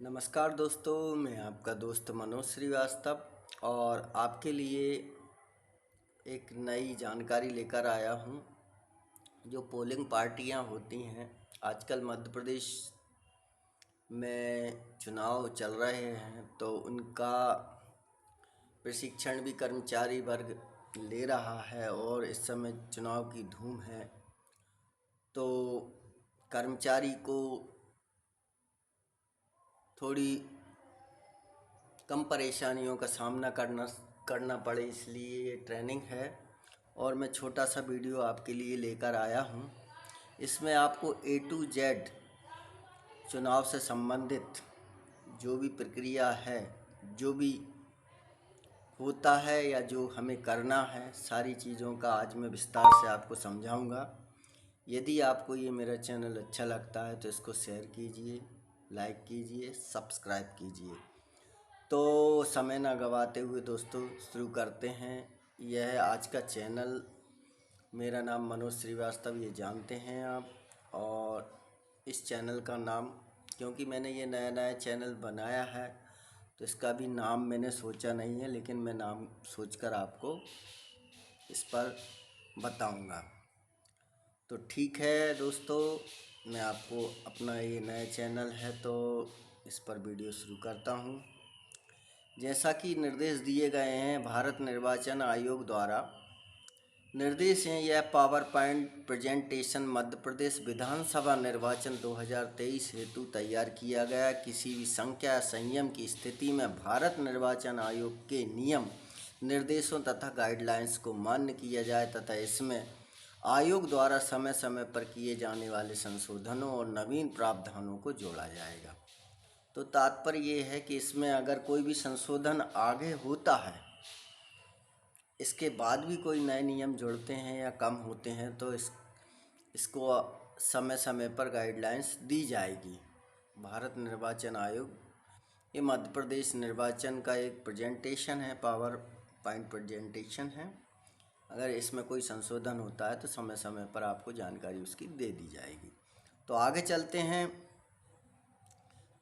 नमस्कार दोस्तों, मैं आपका दोस्त मनोज श्रीवास्तव और आपके लिए एक नई जानकारी लेकर आया हूं। जो पोलिंग पार्टियां होती हैं आजकल मध्य प्रदेश में चुनाव चल रहे हैं, तो उनका प्रशिक्षण भी कर्मचारी वर्ग ले रहा है और इस समय चुनाव की धूम है। तो कर्मचारी को थोड़ी कम परेशानियों का सामना करना पड़े, इसलिए ये ट्रेनिंग है और मैं छोटा सा वीडियो आपके लिए लेकर आया हूँ। इसमें आपको A to Z चुनाव से संबंधित जो भी प्रक्रिया है, जो भी होता है या जो हमें करना है, सारी चीज़ों का आज मैं विस्तार से आपको समझाऊंगा। यदि आपको ये मेरा चैनल अच्छा लगता है तो इसको शेयर कीजिए, लाइक कीजिए, सब्सक्राइब कीजिए। तो समय ना गवाते हुए दोस्तों शुरू करते हैं। यह है आज का चैनल। मेरा नाम मनोज श्रीवास्तव, ये जानते हैं आप। और इस चैनल का नाम, क्योंकि मैंने ये नया चैनल बनाया है तो इसका भी नाम मैंने सोचा नहीं है, लेकिन मैं नाम सोचकर आपको इस पर बताऊंगा। तो ठीक है दोस्तों, मैं आपको अपना ये नया चैनल है तो इस पर वीडियो शुरू करता हूँ। जैसा कि निर्देश दिए गए हैं भारत निर्वाचन आयोग द्वारा, निर्देश हैं यह power point presentation Madhya Pradesh विधानसभा निर्वाचन 2023 हेतु तैयार किया गया। किसी भी संख्या या संयम की स्थिति में भारत निर्वाचन आयोग के नियम, निर्देशों तथा गाइडलाइंस को मान्य किया जाए तथा इसमें आयोग द्वारा समय समय पर किए जाने वाले संशोधनों और नवीन प्रावधानों को जोड़ा जाएगा। तो तात्पर्य ये है कि इसमें अगर कोई भी संशोधन आगे होता है, इसके बाद भी कोई नए नियम जुड़ते हैं या कम होते हैं, तो इसको समय समय पर गाइडलाइंस दी जाएगी। भारत निर्वाचन आयोग, ये मध्य प्रदेश निर्वाचन का एक प्रेजेंटेशन है, पावर पॉइंट प्रेजेंटेशन है। अगर इसमें कोई संशोधन होता है तो समय समय पर आपको जानकारी उसकी दे दी जाएगी। तो आगे चलते हैं।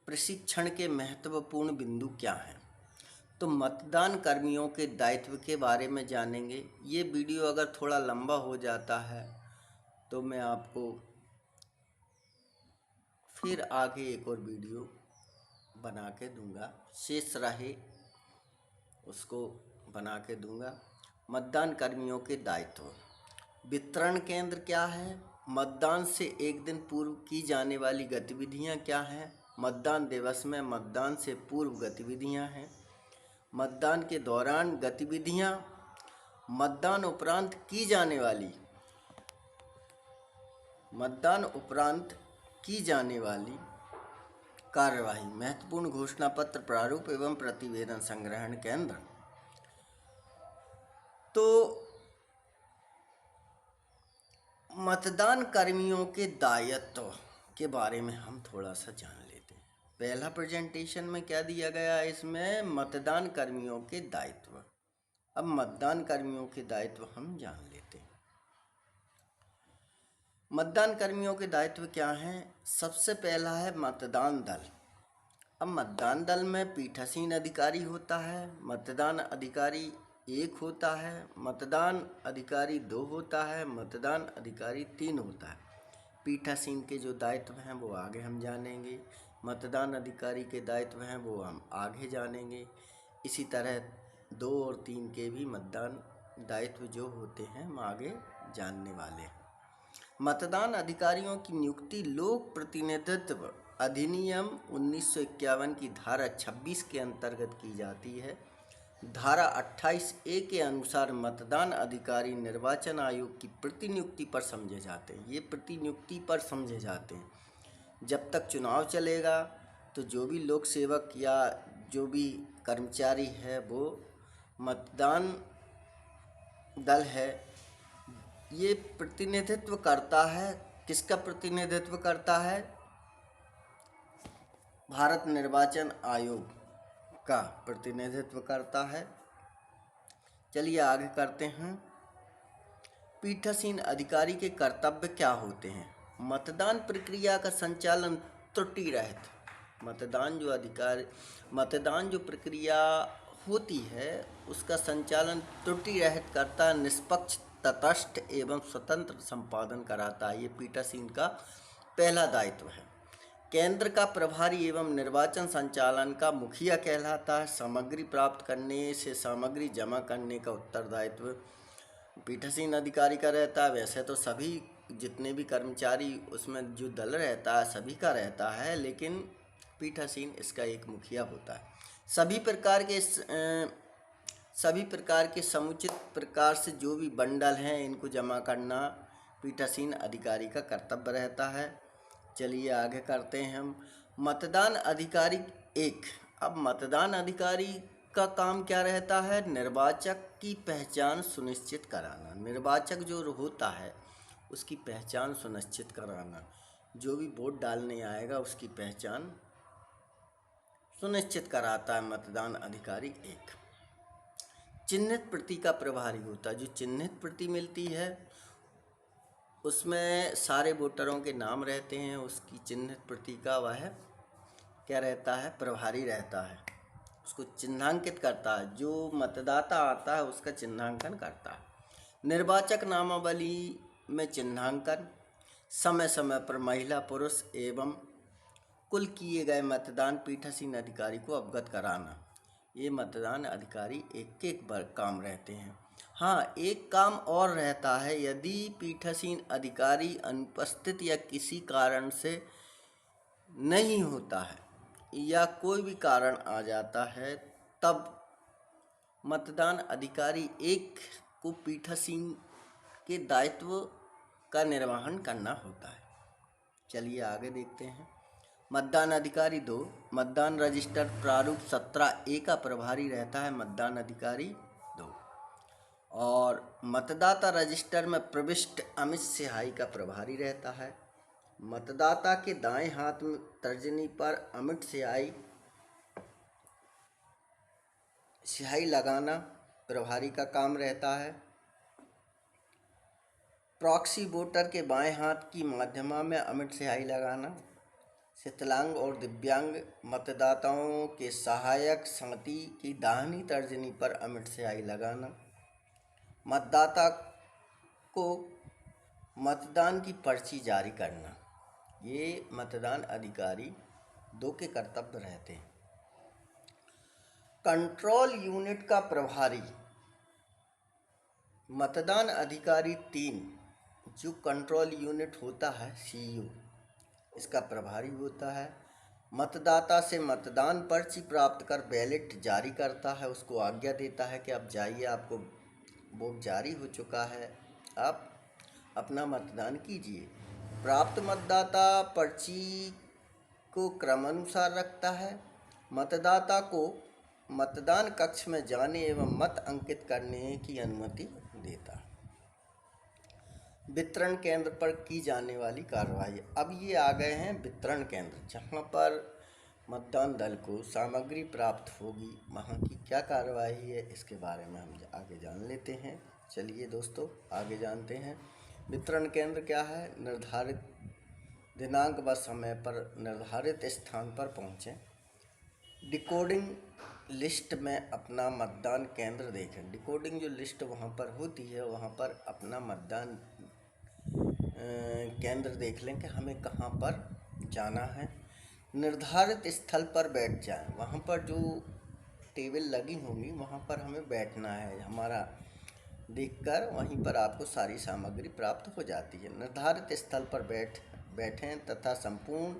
प्रशिक्षण के महत्वपूर्ण बिंदु क्या हैं? तो मतदान कर्मियों के दायित्व के बारे में जानेंगे। ये वीडियो अगर थोड़ा लंबा हो जाता है तो मैं आपको फिर आगे एक और वीडियो बना के दूंगा, शेष रहे उसको बना के दूंगा। मतदान कर्मियों के दायित्व, वितरण केंद्र क्या है, मतदान से एक दिन पूर्व की जाने वाली गतिविधियां क्या हैं, मतदान दिवस में मतदान से पूर्व गतिविधियां हैं, मतदान के दौरान गतिविधियां, मतदान उपरांत की जाने वाली कार्यवाही, महत्वपूर्ण घोषणा पत्र प्रारूप एवं प्रतिवेदन संग्रहण केंद्र। तो मतदान कर्मियों के दायित्व के बारे में हम थोड़ा सा जान लेते हैं। पहला प्रेजेंटेशन में क्या दिया गया है, इसमें मतदान कर्मियों के दायित्व। अब मतदान कर्मियों के दायित्व हम जान लेते हैं। मतदान कर्मियों के दायित्व क्या हैं? सबसे पहला है मतदान दल। अब मतदान दल में पीठासीन अधिकारी होता है, मतदान अधिकारी 1 होता है, मतदान अधिकारी 2 होता है, मतदान अधिकारी 3 होता है। पीठासीन के जो दायित्व हैं वो आगे हम जानेंगे, मतदान अधिकारी के दायित्व हैं वो हम आगे जानेंगे। इसी तरह 2 और 3 के भी मतदान दायित्व जो होते हैं हम आगे जानने वाले हैं। मतदान अधिकारियों की नियुक्ति लोक प्रतिनिधित्व अधिनियम 1951 की धारा 26 के अंतर्गत की जाती है। धारा 28A के अनुसार मतदान अधिकारी निर्वाचन आयोग की प्रतिनियुक्ति पर समझे जाते हैं। ये प्रतिनियुक्ति पर समझे जाते हैं। जब तक चुनाव चलेगा तो जो भी लोक सेवक या जो भी कर्मचारी है वो मतदान दल है, ये प्रतिनिधित्व करता है। किसका प्रतिनिधित्व करता है? भारत निर्वाचन आयोग का प्रतिनिधित्व करता है। चलिए आगे करते हैं। पीठासीन अधिकारी के कर्तव्य क्या होते हैं? मतदान प्रक्रिया का संचालन त्रुटि रहित मतदान जो प्रक्रिया होती है उसका संचालन त्रुटि रहित करता है, निष्पक्ष, तटस्थ एवं स्वतंत्र संपादन कराता है। ये पीठासीन का पहला दायित्व है। केंद्र का प्रभारी एवं निर्वाचन संचालन का मुखिया कहलाता है। सामग्री प्राप्त करने से सामग्री जमा करने का उत्तरदायित्व पीठासीन अधिकारी का रहता है। वैसे तो सभी जितने भी कर्मचारी उसमें जो दल रहता है सभी का रहता है, लेकिन पीठासीन इसका एक मुखिया होता है। सभी प्रकार के समुचित प्रकार से जो भी बंडल हैं इनको जमा करना पीठासीन अधिकारी का कर्तव्य रहता है। चलिए आगे करते हैं हम। मतदान अधिकारी एक। अब मतदान अधिकारी का काम क्या रहता है? निर्वाचक की पहचान सुनिश्चित कराना। निर्वाचक जो होता है उसकी पहचान सुनिश्चित कराना, जो भी वोट डालने आएगा उसकी पहचान सुनिश्चित कराता है मतदान अधिकारी एक। चिन्हित प्रति का प्रभारी होता है। जो चिन्हित प्रति मिलती है उसमें सारे वोटरों के नाम रहते हैं, उसकी चिन्हित प्रति का वह क्या रहता है? प्रभारी रहता है, उसको चिन्हांकित करता है। जो मतदाता आता है उसका चिन्हांकन करता है। निर्वाचक नामावली में चिन्हांकन, समय समय पर महिला पुरुष एवं कुल किए गए मतदान पीठासीन अधिकारी को अवगत कराना। ये मतदान अधिकारी एक बार काम रहते हैं। हाँ, एक काम और रहता है, यदि पीठासीन अधिकारी अनुपस्थित या किसी कारण से नहीं होता है या कोई भी कारण आ जाता है तब मतदान अधिकारी एक को पीठासीन के दायित्व का निर्वहन करना होता है। चलिए आगे देखते हैं। मतदान अधिकारी 2। मतदान रजिस्टर प्रारूप 17A का प्रभारी रहता है मतदान अधिकारी 2। और मतदाता रजिस्टर में प्रविष्ट अमिट स्याही का प्रभारी रहता है। मतदाता के दाएं हाथ में तर्जनी पर अमिट स्याही लगाना प्रभारी का काम रहता है। प्रॉक्सी वोटर के बाएं हाथ की मध्यमा में अमिट स्याही लगाना। विकलांग और दिव्यांग मतदाताओं के सहायक संगति की दाहिनी तर्जनी पर अमिट स्याही लगाना। मतदाता को मतदान की पर्ची जारी करना। ये मतदान अधिकारी 2 के कर्तव्य रहते हैं। कंट्रोल यूनिट का प्रभारी मतदान अधिकारी 3। जो कंट्रोल यूनिट होता है CU, इसका प्रभारी होता है। मतदाता से मतदान पर्ची प्राप्त कर बैलेट जारी करता है, उसको आज्ञा देता है कि आप जाइए, आपको वोट जारी हो चुका है, आप अपना मतदान कीजिए। प्राप्त मतदाता पर्ची को क्रमानुसार रखता है। मतदाता को मतदान कक्ष में जाने एवं मत अंकित करने की अनुमति देता है। वितरण केंद्र पर की जाने वाली कार्रवाई। अब ये आ गए हैं वितरण केंद्र, जहाँ पर मतदान दल को सामग्री प्राप्त होगी, वहाँ की क्या कार्रवाई है इसके बारे में हम आगे जान लेते हैं। चलिए दोस्तों आगे जानते हैं। वितरण केंद्र क्या है? निर्धारित दिनांक व समय पर निर्धारित स्थान पर पहुँचें। डिकोडिंग लिस्ट में अपना मतदान केंद्र देखें। डिकोडिंग जो लिस्ट वहाँ पर होती है वहाँ पर अपना मतदान केंद्र देख लें कि हमें कहाँ पर जाना है। निर्धारित स्थल पर बैठ जाएं। वहाँ पर जो टेबल लगी होंगी वहाँ पर हमें बैठना है। हमारा देखकर वहीं पर आपको सारी सामग्री प्राप्त हो जाती है। निर्धारित स्थल पर बैठें तथा संपूर्ण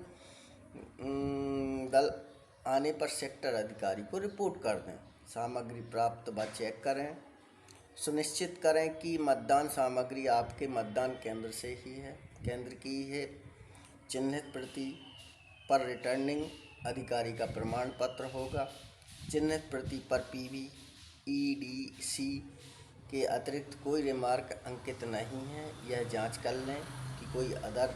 दल आने पर सेक्टर अधिकारी को रिपोर्ट कर दें। सामग्री प्राप्त व चेक करें। सुनिश्चित करें कि मतदान सामग्री आपके मतदान केंद्र की ही है। चिन्हित प्रति पर रिटर्निंग अधिकारी का प्रमाण पत्र होगा। चिन्हित प्रति पर PV EDC के अतिरिक्त कोई रिमार्क अंकित नहीं है, यह जांच कर लें कि कोई अदर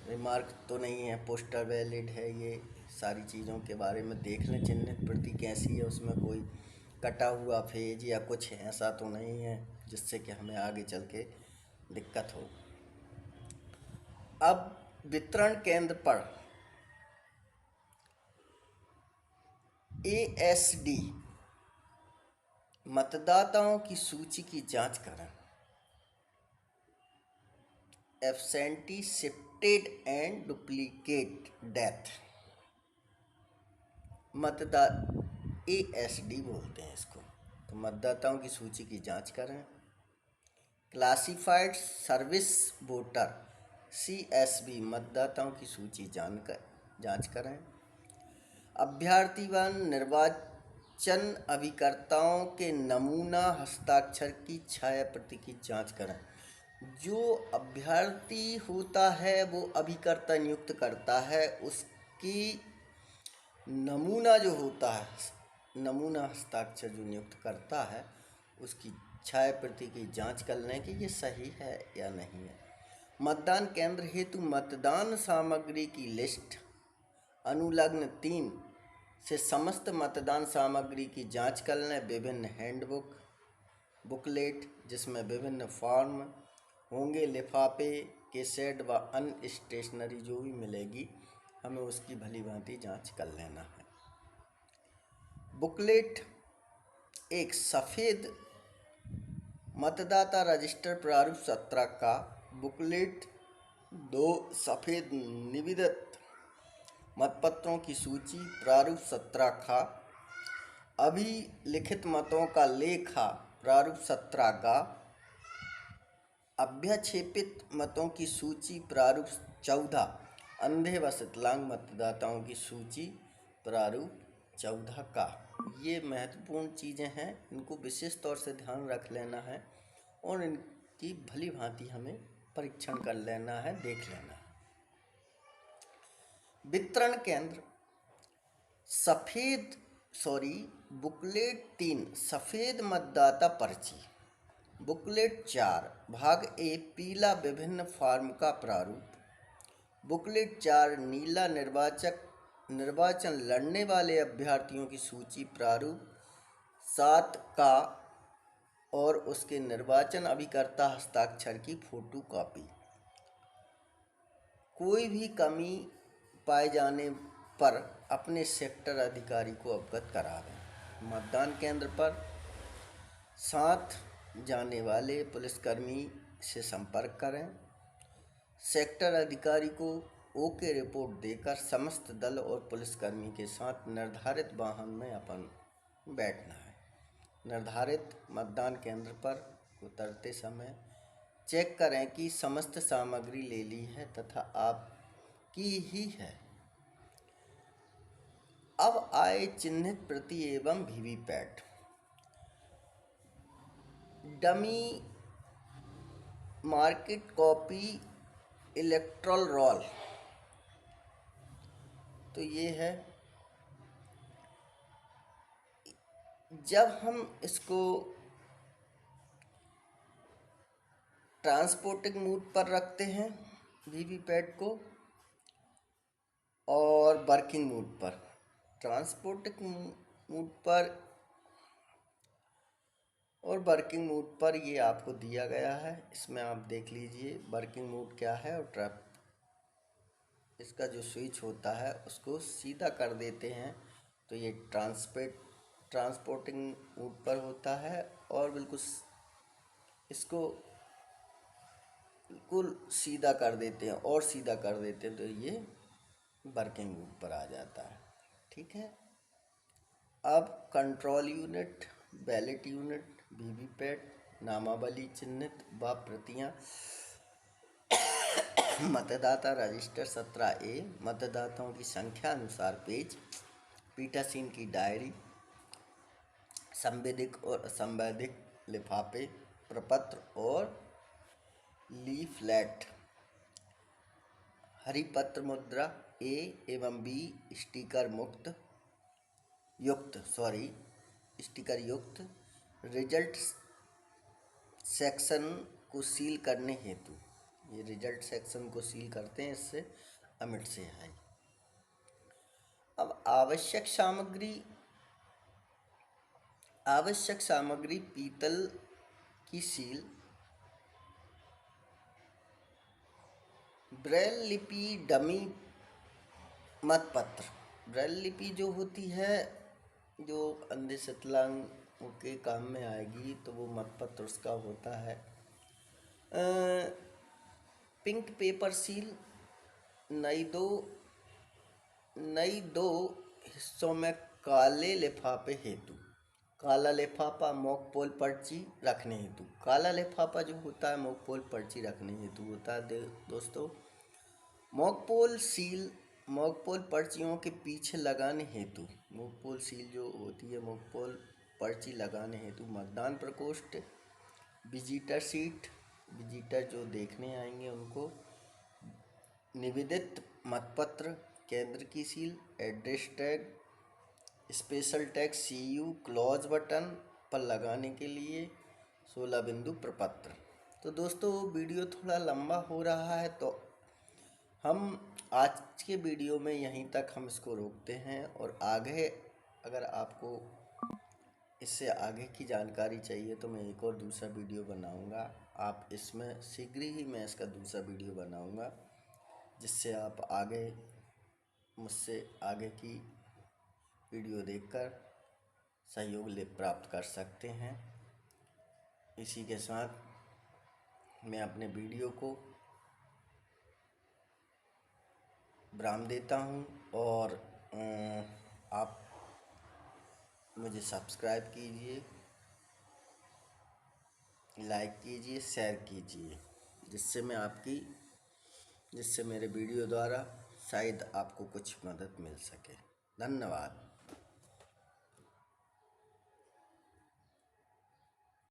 रिमार्क तो नहीं है, पोस्टर वैलिड है, ये सारी चीज़ों के बारे में देख लें। चिन्हित प्रति कैसी है, उसमें कोई कटा हुआ पेज या कुछ ऐसा तो नहीं है जिससे कि हमें आगे चल के दिक्कत हो। अब वितरण केंद्र पर ASD मतदाताओं की सूची की जांच करें। Absentee shifted and duplicate death ASD बोलते हैं इसको। तो मतदाताओं की सूची की जांच करें। क्लासिफाइड सर्विस वोटर CSV मतदाताओं की सूची जांच करें। अभ्यर्थी व निर्वाचन अभिकर्ताओं के नमूना हस्ताक्षर की छायाप्रति की जांच करें। जो अभ्यर्थी होता है वो अभिकर्ता नियुक्त करता है, उसकी नमूना जो होता है, नमूना हस्ताक्षर जो नियुक्त करता है, उसकी छायाप्रति की जांच कर लें कि ये सही है या नहीं है। मतदान केंद्र हेतु मतदान सामग्री की लिस्ट अनुलग्न 3 से समस्त मतदान सामग्री की जांच कर लें। विभिन्न हैंडबुक, बुकलेट जिसमें विभिन्न फॉर्म होंगे, लिफाफे, कैसेट व अन्य स्टेशनरी जो भी मिलेगी, हमें उसकी भली भांति जांच कर लेना है। बुकलेट एक सफ़ेद मतदाता रजिस्टर प्रारूप 17 का बुकलेट, 2 सफ़ेद निविदित मतपत्रों की सूची प्रारूप 17 का, अभिलिखित मतों का लेखा प्रारूप 17 का, अभ्यक्षेपित मतों की सूची प्रारूप 14, अंधे व विकलांग मतदाताओं की सूची प्रारूप 14 का। ये महत्वपूर्ण चीज़ें हैं, इनको विशेष तौर से ध्यान रख लेना है और इनकी भली भांति हमें परीक्षण कर लेना है, देख लेना है। वितरण केंद्र बुकलेट 3 सफ़ेद मतदाता पर्ची, बुकलेट 4 भाग ए पीला विभिन्न फॉर्म का प्रारूप, बुकलेट 4 नीला निर्वाचन लड़ने वाले अभ्यर्थियों की सूची प्रारूप 7 का और उसके निर्वाचन अभिकर्ता हस्ताक्षर की फोटो कॉपी। कोई भी कमी पाए जाने पर अपने सेक्टर अधिकारी को अवगत करा दें। मतदान केंद्र पर साथ जाने वाले पुलिसकर्मी से संपर्क करें। सेक्टर अधिकारी को ओके रिपोर्ट देकर समस्त दल और पुलिसकर्मी के साथ निर्धारित वाहन में अपन बैठना है। निर्धारित मतदान केंद्र पर उतरते समय चेक करें कि समस्त सामग्री ले ली है तथा आपकी ही है। अब आए चिन्हित प्रति एवं VVPAT. Dummy market copy erectile role, तो ये है। जब हम इसको ट्रांसपोर्टिंग मोड पर रखते हैं वीवीपैट को, और वर्किंग मोड पर, ट्रांसपोर्टिंग मोड पर और वर्किंग मोड पर ये आपको दिया गया है। इसमें आप देख लीजिए वर्किंग मोड क्या है, और इसका जो स्विच होता है उसको सीधा कर देते हैं तो ये ट्रांसपोर्टिंग मोड पर होता है, और बिल्कुल इसको बिल्कुल सीधा कर देते हैं और सीधा कर देते हैं तो ये वर्किंग मोड पर आ जाता है। ठीक है। अब control unit, ballot unit, VVPAT, नामावली चिन्हित व प्रतियां, मतदाता रजिस्टर 17A, मतदाताओं की संख्या अनुसार पेज, पीठासीन की डायरी, संवैधिक और असंवैधिक लिफाफे, प्रपत्र और लीफलेट, हरी पत्र मुद्रा A एवं B, स्टिकर युक्त, रिजल्ट सेक्शन को सील करने हेतु, ये रिजल्ट सेक्शन को सील करते हैं, इससे अमिट से है। अब आवश्यक सामग्री पीतल की सील, ब्रेल लिपि डमी मतपत्र। ब्रेल लिपि जो होती है जो अंधे विकलांगों के काम में आएगी, तो वो मतपत्र उसका होता है पिंक पेपर सील। नई दो हिस्सों में काले लिफाफे हेतु। काला लिफाफा मॉक पोल पर्ची रखने हेतु। काला लिफाफा जो होता है मॉक पोल पर्ची रखने हेतु होता है दोस्तों। Mock poll seal mock poll पर्चियों के पीछे लगाने हेतु। मॉक पोल सील जो होती है मॉक पोल पर्ची लगाने हेतु मतदान प्रकोष्ठ, विजिटर सीट, विजिटर जो देखने आएंगे उनको, निवेदित मतपत्र, केंद्र की seal, address tag, special tag CU clause button पर लगाने के लिए 16 बिंदु प्रपत्र। तो दोस्तों वीडियो थोड़ा लंबा हो रहा है, तो हम आज के वीडियो में यहीं तक हम इसको रोकते हैं, और आगे अगर आपको इससे आगे की जानकारी चाहिए तो मैं एक और दूसरा वीडियो बनाऊंगा। आप इसमें शीघ्र ही मैं इसका दूसरा वीडियो बनाऊंगा, जिससे आप आगे मुझसे आगे की वीडियो देखकर सहयोग ले प्राप्त कर सकते हैं। इसी के साथ मैं अपने वीडियो को विराम देता हूं, और आप मुझे सब्सक्राइब कीजिए, लाइक कीजिए, शेयर कीजिए, जिससे मेरे वीडियो द्वारा शायद आपको कुछ मदद मिल सके। धन्यवाद।